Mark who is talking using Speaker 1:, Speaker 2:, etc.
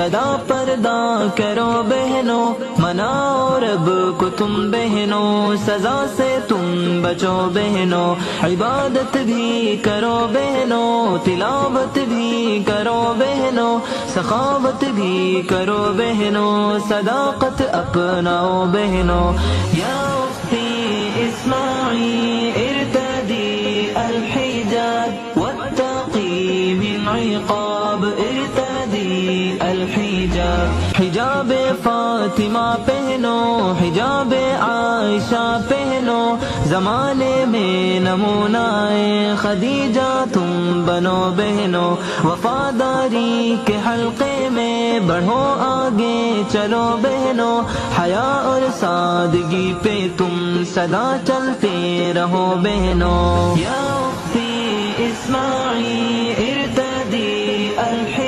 Speaker 1: صدا پردہ کرو بہنوں، مناؤ رب کو تم بہنوں، سزا سے تم بچو بہنوں، عبادت بھی کرو بہنوں، تلاوت بھی کرو بہنوں، سخاوت بھی کرو بہنوں، صداقت اپناؤ بہنوں۔ یا اختی اسمعی ارتدی الحجاب واتقی من عقاب ارتدی الحجاب، حجاب فاطمہ پہنو، حجاب عائشہ پہنو، زمانے میں نمونہ خدیجہ تم بنو بہنو، وفاداری کے حلقے میں بڑھو آگے چلو بہنو، حیا اور سادگی پہ تم سدا چلتے رہو بہنو۔ یا اختی اسمعی ارتدی الحجاب